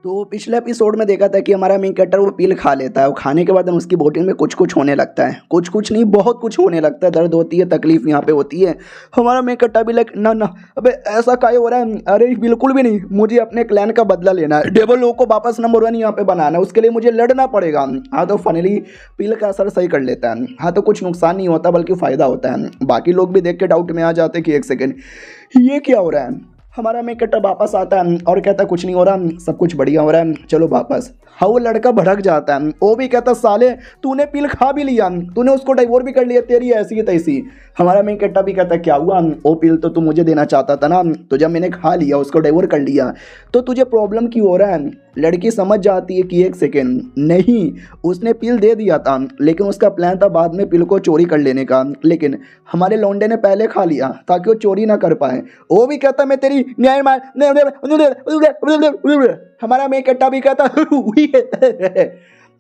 तो पिछले एपिसोड में देखा था कि हमारा मेन कैरेक्टर वो पिल खा लेता है और खाने के बाद उसकी बॉडी में कुछ कुछ होने लगता है, कुछ कुछ नहीं बहुत कुछ होने लगता है, दर्द होती है, तकलीफ यहाँ पे होती है। हमारा मेन कैरेक्टर भी लाइक ना ना अबे ऐसा काहे हो रहा है, अरे बिल्कुल भी नहीं, मुझे अपने क्लैन का बदला लेना है, डेवल लोगों को वापस नंबर 1 यहाँ पे बनाना है, उसके लिए मुझे लड़ना पड़ेगा। हाँ तो फाइनली पिल का असर सही कर लेता है। हाँ तो कुछ नुकसान नहीं होता बल्कि फ़ायदा होता है। बाकी लोग भी देख के डाउट में आ जाते हैं कि एक सेकेंड ये क्या हो रहा है। हमारा मेन कैरेक्टर वापस आता है और कहता है कुछ नहीं हो रहा, सब कुछ बढ़िया हो रहा है, चलो वापस। हाँ वो लड़का भड़क जाता है, वो भी कहता साले तूने पिल खा भी लिया, तूने उसको डाइवोर्स भी कर लिया, तेरी ऐसी ही तैसी। हमारा मेन कैरेक्टर भी कहता है क्या हुआ, वो पिल तो तू मुझे देना चाहता था ना, तो जब मैंने खा लिया उसको डाइवोर्स कर लिया तो तुझे प्रॉब्लम क्यों हो रहा है। लड़की समझ जाती है कि एक सेकेंड नहीं, उसने पिल दे दिया था लेकिन उसका प्लान था बाद में पिल को चोरी कर लेने का, लेकिन हमारे लौंडे ने पहले खा लिया ताकि वो चोरी ना कर पाए। वो भी कहता मैं तेरी न्याय मार। हमारा मेन कैरेक्टर भी कहता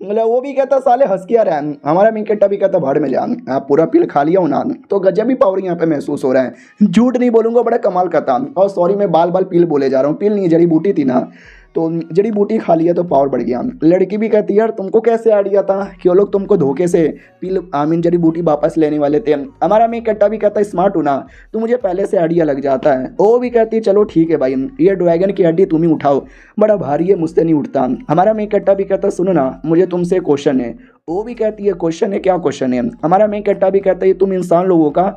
मतलब वो भी कहता साले हंस किया रहा है। हमारा मेन कैरेक्टर भी कहता भाड़ में जा, आप पूरा पिल खा लिया ना, तो गजब ही पावर यहाँ पे महसूस हो रहा है। झूठ नहीं बोलूँगा, बड़ा कमाल का था। और सॉरी मैं बाल बाल पिल बोले जा रहा हूँ, पिल नहीं जड़ी बूटी थी ना, तो जड़ी बूटी खा लिया तो पावर बढ़ गया। लड़की भी कहती है यार तुमको कैसे आइडिया था कि वो लोग तुमको धोखे से पिल जड़ी बूटी वापस लेने वाले थे। हमारा मेन कैरेक्टर भी कहता है स्मार्ट हो ना, तो मुझे पहले से आइडिया लग जाता है। वो भी कहती है चलो ठीक है भाई, ये ड्रैगन की हड्डी तुम ही उठाओ, बड़ा भारी है, मुझसे नहीं उठता। हमारा मेन कैरेक्टर भी कहता है सुनो ना मुझे तुमसे क्वेश्चन है। वो भी कहती है क्वेश्चन है, क्या क्वेश्चन है। हमारा मेन कैरेक्टर भी कहता है तुम इंसान लोगों का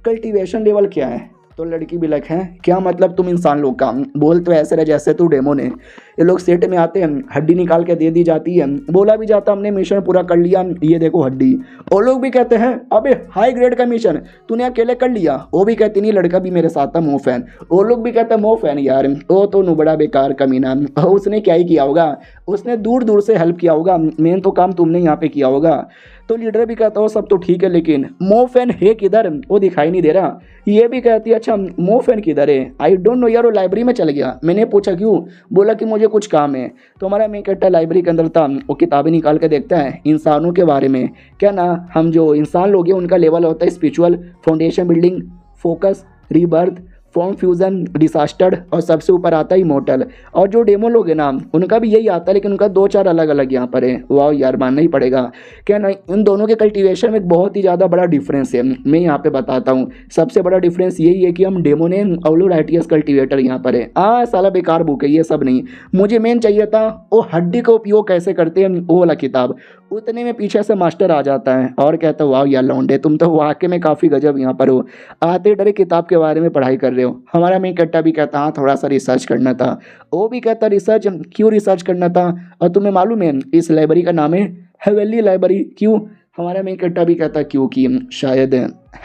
कल्टीवेशन लेवल क्या है। तो लड़की भी लग है क्या मतलब तुम इंसान लोग का, बोल तो ऐसे रहे जैसे तू डेमो ने। ये लोग सेट में आते हैं, हड्डी निकाल के दे दी जाती है, बोला भी जाता हमने मिशन पूरा कर लिया, ये देखो हड्डी। और लोग भी कहते हैं अबे हाई ग्रेड का मिशन तूने अकेले कर लिया। वो भी कहती नहीं लड़का भी मेरे साथ था मो फैन। वो लोग भी कहते हैं मो फैन यार वो तो नुबड़ा बेकार कमीना, उसने क्या ही किया होगा, उसने दूर दूर से हेल्प किया होगा, मेन तो काम तुमने यहाँ पे किया होगा। तो लीडर भी कहता हो सब तो ठीक है लेकिन मो फैन है किधर, वो दिखाई नहीं दे रहा। ये भी कहती है अच्छा मो फैन किधर है, आई डोंट नो यार, वो लाइब्रेरी में चल गया। मैंने पूछा क्यों, बोला कि मुझे कुछ काम है। तो हमारा मेन कैरेक्टर लाइब्रेरी के अंदर था, वो किताबें निकाल के देखता है इंसानों के बारे में। क्या ना हम जो इंसान लोग हैं उनका लेवल होता है spiritual, foundation building, focus, rebirth, form fusion, disastered और सबसे ऊपर आता है इमोर्टल। और जो डेमो लोग हैं ना उनका भी यही आता है लेकिन उनका 2-4 अलग अलग यहाँ पर है। वाह यार मानना ही पड़ेगा। क्या ना इन दोनों के कल्टीवेशन में एक बहुत ही ज़्यादा बड़ा डिफरेंस है, मैं यहाँ पे बताता हूँ। सबसे बड़ा डिफरेंस यही है कि हम डेमो ने और लोग आईटीएस कल्टीवेटर यहाँ पर है। साला बेकार बुक है ये सब नहीं, मुझे मेन चाहिए था वो हड्डी का उपयोग कैसे करते हैं वो वाला किताब। उतने में पीछे से मास्टर आ जाता है और कहता है वाह यार लौंडे तुम तो वाकई में काफ़ी गजब यहाँ पर हो, आते डरे किताब के बारे में पढ़ाई कर रहे हो। हमारा मेन कैरेक्टर भी कहता हाँ थोड़ा सा रिसर्च करना था। वो भी कहता रिसर्च क्यों रिसर्च करना था, और तुम्हें मालूम है इस लाइब्रेरी का नाम है हेवेली लाइब्रेरी, क्यों। हमारा मेन कैरेक्टर भी कहता क्योंकि शायद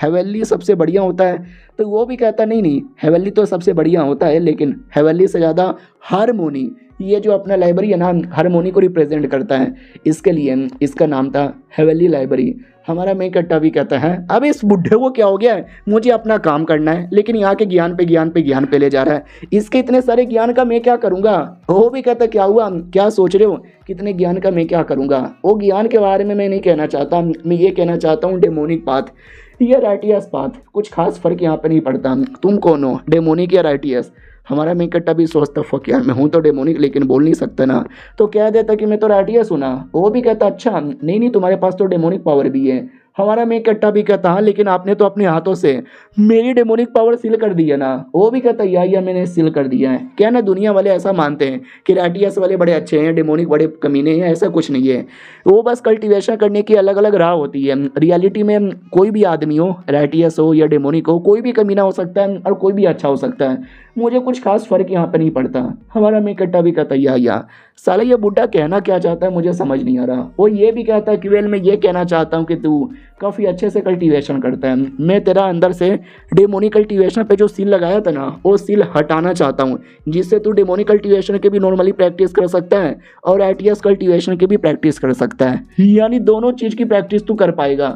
हेवेली सबसे बढ़िया होता है। तो वो भी कहता नहीं नहीं हेवेली तो सबसे बढ़िया होता है लेकिन हेवेली से ज़्यादा हारमोनी, ये जो अपना लाइब्रेरी है ना हारमोनी को रिप्रेजेंट करता है, इसके लिए इसका नाम था हेवेली लाइब्रेरी। हमारा मेन कैरेक्टर भी कहता है अब इस बुढ़े को क्या हो गया है, मुझे अपना काम करना है लेकिन यहाँ के ज्ञान पे ज्ञान पे ज्ञान पे ले जा रहा है, इसके इतने सारे ज्ञान का मैं क्या करूँगा। वो भी कहता क्या हुआ, क्या सोच रहे हो, कितने ज्ञान का मैं क्या करूँगा। वो ज्ञान के बारे में मैं नहीं कहना चाहता, मैं ये कहना चाहता हूँ डेमोनिक पाथ या राइटियस पाथ, कुछ खास फर्क यहाँ पे नहीं पड़ता। तुम कौन हो, डेमोनिक या राइटियस। हमारा मेन कैरेक्टर भी सोचता फक यार मैं हूँ तो डेमोनिक लेकिन बोल नहीं सकता ना, तो कह देता कि मैं तो राइटियस हूँ ना। वो भी कहता अच्छा नहीं नहीं तुम्हारे पास तो डेमोनिक पावर भी है। हमारा मेन कैरेक्टर भी कहता हाँ लेकिन आपने तो अपने हाथों से मेरी डेमोनिक पावर सील कर दी है ना। वो भी कहता या मैंने सील कर दिया है। क्या ना दुनिया वाले ऐसा मानते हैं कि राइटियस वाले बड़े अच्छे हैं, डेमोनिक बड़े कमीने हैं, ऐसा कुछ नहीं है। वो बस कल्टीवेशन करने की अलग अलग राह होती है। रियलिटी में कोई भी आदमी हो, राइटियस हो या डेमोनिक हो, कोई भी कमीना हो सकता है और कोई भी अच्छा हो सकता है, मुझे कुछ खास फर्क यहाँ पे नहीं पड़ता। हमारा मेन कैरेक्टर भी कहता या साला ये बुढ़ा कहना क्या चाहता है मुझे समझ नहीं आ रहा। वो ये भी कहता है कि वेल मैं ये कहना चाहता हूँ कि तू काफ़ी अच्छे से कल्टीवेशन करता है, मैं तेरा अंदर से डेमोनिक कल्टीवेशन पे जो सील लगाया था ना वो सील हटाना चाहता हूँ, जिससे तू डेमोनिक कल्टीवेशन के भी नॉर्मली प्रैक्टिस कर सकता है और आईटीएस कल्टीवेशन की भी प्रैक्टिस कर सकता है, यानी दोनों चीज़ की प्रैक्टिस तू कर पाएगा।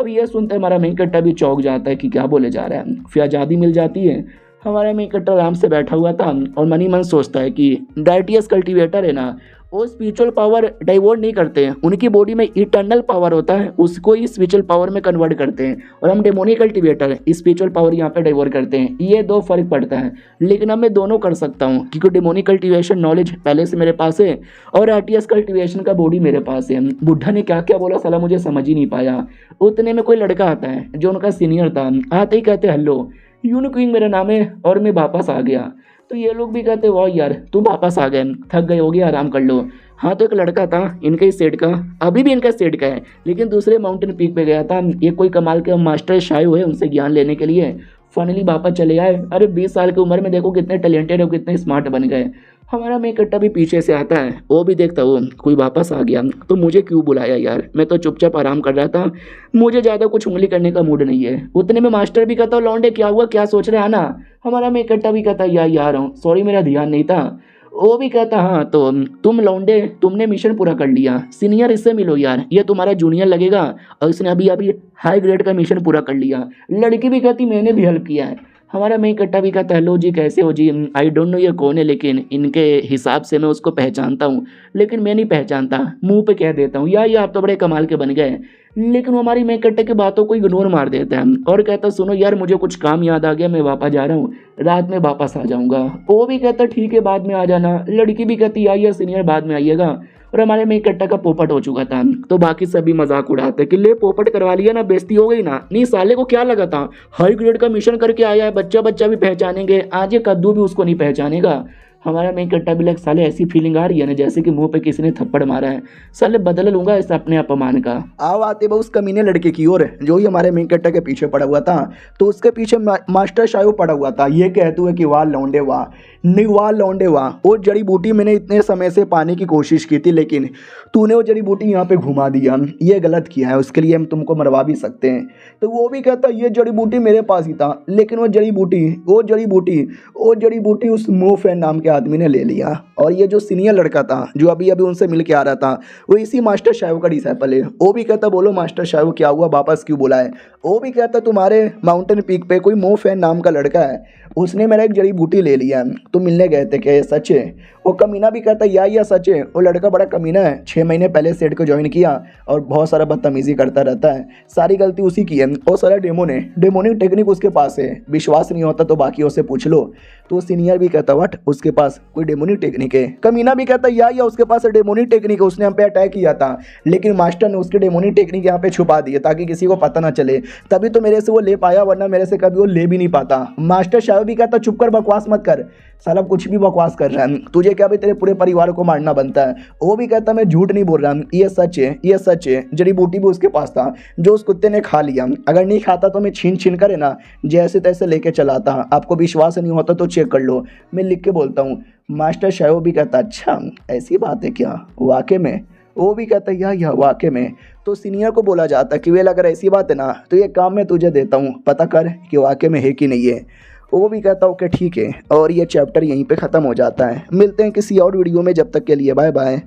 अब ये सुनते हमारा मेन कैरेक्टर भी चौंक जाता है कि क्या बोले जा रहा है, फिर आज़ादी मिल जाती है। हमारा मेन कैरेक्टर आराम से बैठा हुआ था और मन ही मन सोचता है कि डाइटियस कल्टीवेटर है ना वो स्पिरिचुअल पावर डाइवर्ट नहीं करते हैं, उनकी बॉडी में इटर्नल पावर होता है, उसको ही स्पिरिचुअल पावर में कन्वर्ट करते हैं। और हम डेमोनिक कल्टिवेटर स्पिरिचुअल पावर यहाँ पे डाइवर्ट करते हैं, ये दो फर्क पड़ता है। लेकिन अब मैं दोनों कर सकता हूँ क्योंकि डेमोनिक कल्टिवेशन नॉलेज पहले से मेरे पास है और आरटीएस कल्टिवेशन का बॉडी मेरे पास है। बुढ़ा ने क्या क्या बोला साला मुझे समझ ही नहीं पाया। उतने में कोई लड़का आता है जो उनका सीनियर था, आते ही कहते हेलो यूनिक्विंग मेरा नाम है और मैं वापस आ गया। तो ये लोग भी कहते वाह यार तू वापस आ गए, थक गए होगे आराम कर लो। हाँ तो एक लड़का था इनके ही सेट का, अभी भी इनका सेट का है लेकिन दूसरे माउंटेन पीक पे गया था, ये कोई कमाल के मास्टर शाय हुए उनसे ज्ञान लेने के लिए, फाइनली वापस चले आए। अरे 20 साल की उम्र में देखो कितने टैलेंटेड और कितने स्मार्ट बन गए। हमारा मैं कट्टा भी पीछे से आता है, वो भी देखता हूँ कोई वापस आ गया तो मुझे क्यों बुलाया यार, मैं तो चुपचाप आराम कर रहा था, मुझे ज़्यादा कुछ उंगली करने का मूड नहीं है। उतने में मास्टर भी कहता हूँ लौंडे क्या हुआ क्या सोच रहे हैं ना। हमारा मैं कट्टा भी कहता यार यार हूँ सॉरी मेरा ध्यान नहीं था। वो भी कहता हाँ तो तुम लौंडे तुमने मिशन पूरा कर लिया, सीनियर इससे मिलो यार ये तुम्हारा जूनियर लगेगा और इसने अभी अभी हाई ग्रेड का मिशन पूरा कर लिया। लड़की भी कहती मैंने भी हेल्प किया है। हमारा मैं इकट्ठा भी कहता हेलो जी कैसे हो जी, आई डोंट नो ये कौन है लेकिन इनके हिसाब से मैं उसको पहचानता हूँ, लेकिन मैं नहीं पहचानता, मुंह पे कह देता हूँ यार ये आप तो बड़े कमाल के बन गए। लेकिन वो हमारी मैं इकट्ठे की बातों को इग्नोर मार देता है और कहता सुनो यार मुझे कुछ काम याद आ गया मैं वापस जा रहा हूँ, रात में वापस आ जाऊँगा। वो भी कहता ठीक है बाद में आ जाना। लड़की भी कहती यार सीनियर बाद में आइएगा। और हमारे में इकट्ठा का पोपट हो चुका था तो बाकी सभी मजाक उड़ाते कि ले पोपट करवा लिया ना, बेइज्जती हो गई ना। नहीं साले को क्या लगा था हाई ग्रेड का मिशन करके आया है, बच्चा बच्चा भी पहचानेंगे, आज ये कद्दू भी उसको नहीं पहचानेगा। हमारा में इकट्ठा भी लग साले ऐसी फीलिंग आ रही है ना जैसे कि मुंह पे किसी ने थप्पड़ मारा है, साले बदल लूंगा इस अपने अपमान का। आओ आते बहु उस कमीने लड़के की ओर जो ही हमारे मेन कट्टा के पीछे पड़ा हुआ था, तो उसके पीछे मास्टर शायू पड़ा हुआ था। ये कहते हुए कि वाह लौंडे वाह, नहीं वाह लौंडे वाह, वो जड़ी बूटी मैंने इतने समय से पाने की कोशिश की थी लेकिन तूने वो जड़ी बूटी यहाँ पे घुमा दिया, ये गलत किया है, उसके लिए हम तुमको मरवा भी सकते हैं। तो वो भी कहता ये जड़ी बूटी मेरे पास ही था लेकिन वो जड़ी बूटी उस मोफैन नाम के आदमी ने ले लिया। और ये जो सीनियर लड़का था जो अभी अभी उनसे मिल के आ रहा था वो इसी मास्टर शायू का डिसाइपल है। वो भी कहता बोलो मास्टर शायू क्या हुआ वापस क्यों बुलाए। वो भी कहता तुम्हारे माउंटेन पीक पे कोई मोफैन नाम का लड़का है, उसने मेरा एक जड़ी बूटी ले लिया, तो मिलने गए थे, क्या ये सच है। वो कमीना भी कहता या सच है, वो लड़का बड़ा कमीना है, 6 महीने पहले सेट को ज्वाइन किया और बहुत सारा बदतमीजी करता रहता है, सारी गलती उसी की है और सारा डेमोनिक टेक्निक उसके पास है, विश्वास नहीं होता तो बाकियों से पूछ लो। तो सीनियर भी कहता वट उसके पास कोई डेमोनिक टेक्निक है। कमीना भी कहता या उसके पास डेमोनिक टेक्निक है, उसने हम पे अटैक किया था लेकिन मास्टर ने उसके डेमोनिक टेक्निक यहाँ पे छुपा दिए ताकि किसी को पता ना चले, तभी तो मेरे से वो ले पाया वरना मेरे से कभी वो ले भी नहीं पाता। मास्टर शायद भी कहता चुप कर बकवास मत कर, साला कुछ भी बकवास कर रहा है, तुझे क्या भी तेरे पूरे परिवार को मारना बनता है। वो भी कहता मैं झूठ नहीं बोल रहा, ये सच है, जड़ी बूटी भी उसके पास था जो उस कुत्ते ने खा लिया, अगर नहीं खाता तो मैं छीन कर है ना जैसे तैसे लेके चलाता। आपको विश्वास नहीं होता तो चेक कर लो, मैं लिख के बोलता हूँ। मास्टर शायद भी कहता अच्छा ऐसी बात है क्या वाकई में। वो भी कहता या वाकई में। तो सीनियर को बोला जाता कि वेल अगर ऐसी बात है ना तो ये काम मैं तुझे देता हूँ, पता कर कि वाकई में है कि नहीं है। वो भी कहता ओके ठीक है और ये चैप्टर यहीं पे ख़त्म हो जाता है। मिलते हैं किसी और वीडियो में, जब तक के लिए बाय बाय।